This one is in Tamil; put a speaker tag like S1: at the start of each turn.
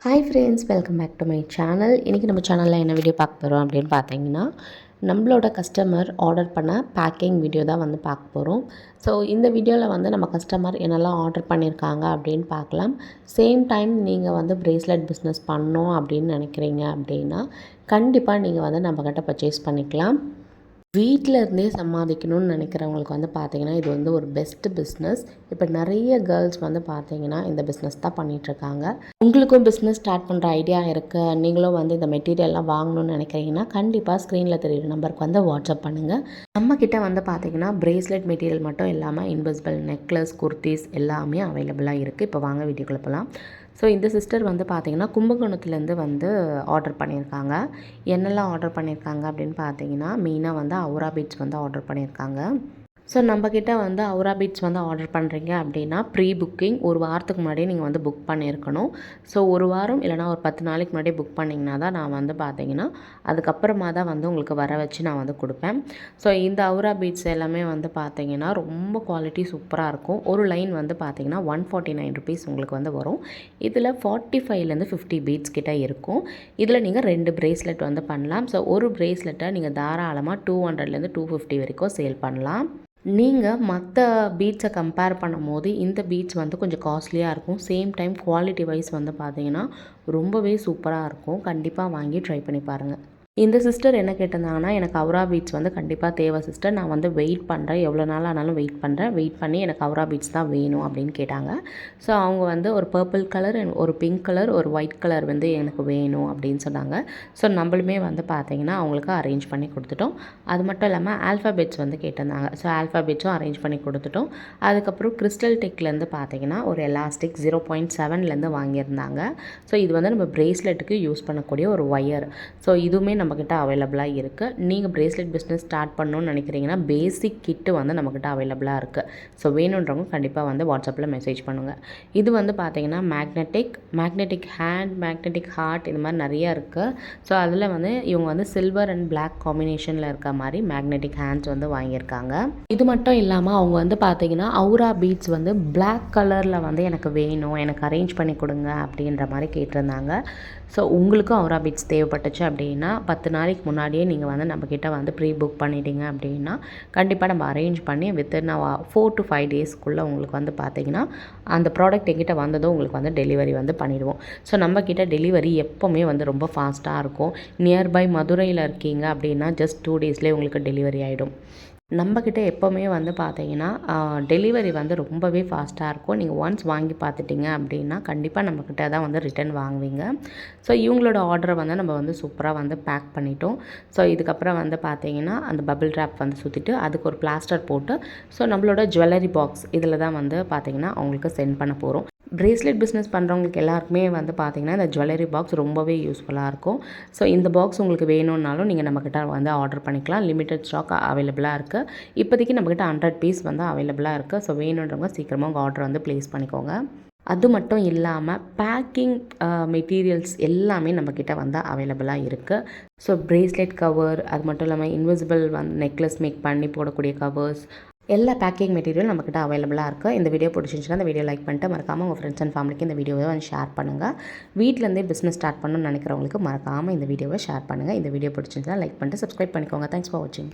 S1: Hi friends, welcome back to my channel. இன்றைக்கி நம்ம சேனலில் என்ன வீடியோ பார்க்க போகிறோம் அப்படின்னு பார்த்தீங்கன்னா, நம்மளோட கஸ்டமர் ஆர்டர் பண்ண பேக்கிங் வீடியோ தான் வந்து பார்க்க போகிறோம். ஸோ இந்த வீடியோவில் வந்து நம்ம கஸ்டமர் என்னெல்லாம் ஆர்டர் பண்ணியிருக்காங்க அப்படின்னு பார்க்கலாம். சேம் டைம் நீங்கள் வந்து ப்ரேஸ்லெட் பிஸ்னஸ் பண்ணணும் அப்படின்னு நினைக்கிறீங்க அப்படின்னா கண்டிப்பாக நீங்கள் வந்து நம்மக்கிட்ட பர்ச்சேஸ் பண்ணிக்கலாம். வீட்டில் இருந்தே சம்பாதிக்கணும்னு நினைக்கிறவங்களுக்கு வந்து பார்த்திங்கன்னா இது வந்து ஒரு பெஸ்ட்டு பிஸ்னஸ். இப்போ நிறைய கேர்ள்ஸ் வந்து பார்த்திங்கன்னா இந்த பிஸ்னஸ் தான் பண்ணிகிட்ருக்காங்க. உங்களுக்கும் பிஸ்னஸ் ஸ்டார்ட் பண்ணுற ஐடியா இருக்குது, நீங்களும் வந்து இந்த மெட்டீரியல்லாம் வாங்கணும்னு நினைக்கிறீங்கன்னா கண்டிப்பாக ஸ்க்ரீனில் தெரியுற நம்பருக்கு வந்து வாட்ஸ்அப் பண்ணுங்கள். நம்மக்கிட்ட வந்து பார்த்திங்கன்னா ப்ரேஸ்லெட் மெட்டீரியல் மட்டும் இல்லாமல் இன்விசிபிள் நெக்லஸ், குர்த்திஸ் எல்லாமே அவைலபிளாக இருக்குது. இப்போ வாங்க வீடியோக்குள்ளே போகலாம். ஸோ இந்த சிஸ்டர் வந்து பார்த்திங்கன்னா கும்பகோணத்துலேருந்து வந்து ஆர்டர் பண்ணியிருக்காங்க. என்னெல்லாம் ஆர்டர் பண்ணியிருக்காங்க அப்படின்னு பார்த்தீங்கன்னா மெயினாக வந்து அவுரா பீட்ஸ் வந்து ஆர்டர் பண்ணியிருக்காங்க. ஸோ நம்மக்கிட்ட வந்து அவுரா பீட்ஸ் வந்து ஆர்டர் பண்ணுறீங்க அப்படின்னா ப்ரீ புக்கிங் ஒரு வாரத்துக்கு முன்னாடியே நீங்கள் வந்து புக் பண்ணியிருக்கணும். ஸோ ஒரு வாரம் இல்லைனா ஒரு 10 நாளைக்கு முன்னாடியே புக் பண்ணிங்கன்னா தான் நான் வந்து பார்த்தீங்கன்னா அதுக்கப்புறமா தான் வந்து உங்களுக்கு வர வச்சு நான் வந்து கொடுப்பேன். ஸோ இந்த அவுரா பீட்ஸ் எல்லாமே வந்து பார்த்தீங்கன்னா ரொம்ப குவாலிட்டி சூப்பராக இருக்கும். ஒரு லைன் வந்து பார்த்தீங்கன்னா 149 ருபீஸ் உங்களுக்கு வந்து வரும். இதில் 45லேருந்து 50 பீட்ஸ் கிட்டே இருக்கும். இதில் நீங்கள் 2 ப்ரேஸ்லெட் வந்து பண்ணலாம். ஸோ ஒரு ப்ரேஸ்லெட்டை நீங்கள் தாராளமாக 200லேருந்து 250 வரைக்கும் சேல் பண்ணலாம். நீங்கள் மற்ற பீட்ஸை கம்பேர் பண்ணும்போது இந்த பீட்ஸ் வந்து கொஞ்சம் காஸ்ட்லியாக இருக்கும். சேம் டைம் குவாலிட்டி வைஸ் வந்து பார்த்திங்கன்னா ரொம்பவே சூப்பராக இருக்கும். கண்டிப்பாக வாங்கி ட்ரை பண்ணி பாருங்கள். இந்த சிஸ்டர் என்ன கேட்டிருந்தாங்கன்னா, எனக்கு அவுரா பீட்ஸ் வந்து கண்டிப்பாக தேவை சிஸ்டர், நான் வந்து வெயிட் பண்ணுறேன், எவ்வளோ நாள் ஆனாலும் வெயிட் பண்ணுறேன், வெயிட் பண்ணி எனக்கு அவுரா பீட்ஸ் தான் வேணும் அப்படின்னு கேட்டாங்க. ஸோ அவங்க வந்து ஒரு பர்பிள் கலர், ஒரு பிங்க் கலர், ஒரு ஒயிட் கலர் வந்து எனக்கு வேணும் அப்படின்னு சொன்னாங்க. ஸோ நம்மளுமே வந்து பார்த்திங்கன்னா அவங்களுக்கு அரேஞ்ச் பண்ணி கொடுத்துட்டோம். அது மட்டும் இல்லாமல் ஆல்ஃபாபெட்ஸ் வந்து கேட்டிருந்தாங்க. ஸோ ஆல்ஃபாபெட்ஸும் அரேஞ்ச் பண்ணி கொடுத்துட்டோம். அதுக்கப்புறம் கிறிஸ்டல் டெக்லேருந்து பார்த்திங்கன்னா ஒரு எலாஸ்டிக் 0.7லேருந்து வாங்கியிருந்தாங்க. ஸோ இது வந்து நம்ம ப்ரேஸ்லெட்டுக்கு யூஸ் பண்ணக்கூடிய ஒரு ஒயர். ஸோ இதுவுமே நம்மக்கிட்ட அவைலபிளாக இருக்குது. நீங்கள் ப்ரேஸ்லெட் பிஸ்னஸ் ஸ்டார்ட் பண்ணணும்னு நினைக்கிறீங்கன்னா பேசிக் கிட்டு வந்து நம்மக்கிட்ட அவைலபிளாக இருக்குது. ஸோ வேணுன்றவங்க கண்டிப்பாக வந்து வாட்ஸ்அப்பில் மெசேஜ் பண்ணுங்கள். இது வந்து பார்த்திங்கன்னா மேக்னெட்டிக் ஹேண்ட், மேக்னெட்டிக் ஹார்ட், இது மாதிரி நிறையா இருக்குது. ஸோ அதில் வந்து இவங்க வந்து சில்வர் அண்ட் பிளாக் காம்பினேஷனில் இருக்க மாதிரி மேக்னெட்டிக் ஹேண்ட்ஸ் வந்து வாங்கியிருக்காங்க. இது மட்டும் இல்லாமல் அவங்க வந்து பார்த்திங்கன்னா அவுரா பீட்ஸ் வந்து பிளாக் கலரில் வந்து எனக்கு வேணும், எனக்கு அரேஞ்ச் பண்ணி கொடுங்க அப்படின்ற மாதிரி கேட்டிருந்தாங்க. ஸோ உங்களுக்கும் அவுரா பீட்ஸ் தேவைப்பட்டுச்சு அப்படின்னா 10 நாளைக்கு முன்னாடியே நீங்கள் வந்து நம்மக்கிட்ட வந்து ப்ரீ புக் பண்ணிட்டீங்க அப்படின்னா கண்டிப்பாக நம்ம அரேஞ்ச் பண்ணி வித்தின் 4 to 5 டேஸ்க்குள்ளே உங்களுக்கு வந்து பார்த்திங்கன்னா அந்த ப்ராடக்ட் எங்கிட்ட வந்ததும் உங்களுக்கு வந்து டெலிவரி வந்து பண்ணிடுவோம். ஸோ நம்மக்கிட்ட டெலிவரி எப்போவுமே வந்து ரொம்ப ஃபாஸ்ட்டாக இருக்கும். நியர்பை மதுரையில் இருக்கீங்க அப்படின்னா ஜஸ்ட் 2 டேஸ்லேயே உங்களுக்கு டெலிவரி ஆகிடும். நம்மக்கிட்ட எப்போவுமே வந்து பார்த்திங்கன்னா டெலிவரி வந்து ரொம்பவே ஃபாஸ்ட்டாக இருக்கும். நீங்கள் ஒன்ஸ் வாங்கி பார்த்துட்டிங்க அப்படின்னா கண்டிப்பாக நம்மக்கிட்ட தான் வந்து ரிட்டன் வாங்குவீங்க. ஸோ இவங்களோட ஆர்டரை வந்து நம்ம வந்து சூப்பராக வந்து பேக் பண்ணிட்டோம். ஸோ இதுக்கப்புறம் வந்து பார்த்திங்கன்னா அந்த பபிள் ட்ராப் வந்து சுற்றிட்டு அதுக்கு ஒரு பிளாஸ்டர் போட்டு ஸோ நம்மளோட ஜுவல்லரி பாக்ஸ் இதில் தான் வந்து பார்த்திங்கன்னா அவங்களுக்கு சென்ட் பண்ண போகிறோம். ப்ரேஸ்லெட் பிஸ்னஸ் பண்ணுறவங்களுக்கு எல்லாருக்குமே வந்து பார்த்திங்கன்னா இந்த ஜுவல்லரி பாக்ஸ் ரொம்பவே யூஸ்ஃபுல்லாக இருக்கும். ஸோ இந்த பாக்ஸ் உங்களுக்கு வேணும்னாலும் நீங்கள் நம்மக்கிட்ட வந்து ஆர்டர் பண்ணிக்கலாம். லிமிட்டட் ஸ்டாக் அவைலபிளாக இருக்குது. இப்போதைக்கு நம்மக்கிட்ட 100 பீஸ் வந்து அவைலபிளாக இருக்குது. ஸோ வேணுன்றவங்க சீக்கிரமாக உங்கள் ஆர்டர் வந்து ப்ளேஸ் பண்ணிக்கோங்க. அது மட்டும் இல்லாமல் பேக்கிங் மெட்டீரியல்ஸ் எல்லாமே நம்மக்கிட்ட வந்து அவைலபிளாக இருக்குது. ஸோ ப்ரேஸ்லெட் கவர், அது மட்டும் இல்லாமல் இன்விசிபிள் வந்து நெக்லஸ் மேக் பண்ணி போடக்கூடிய கவர்ஸ், எல்லா பேக்கிங் மெட்டீரியல் நம்மக்கிட்ட அவைலபிளாக இருக்குது. இந்த வீடியோ பிடிச்சிருந்துச்சுன்னா இந்த வீடியோ லைக் பண்ணிட்டு மறக்காமல் உங்கள் ஃப்ரெண்ட்ஸ் அண்ட் ஃபேமிலிக்கு இந்த வீடியோவை வந்து ஷேர் பண்ணுங்கள். வீட்டிலேருந்தே பிஸ்னஸ் ஸ்டார்ட் பண்ணணும்னு நினைக்கிறவங்களுக்கு மறக்காமல் இந்த வீடியோவை ஷேர் பண்ணுங்கள். இந்த வீடியோ பிடிச்சிருந்துச்சுன்னா லைக் பண்ணிட்டு சப்ஸ்கிரைப் பண்ணிக்கோங்க. தேங்க்ஸ் ஃபார் வாட்சிங்.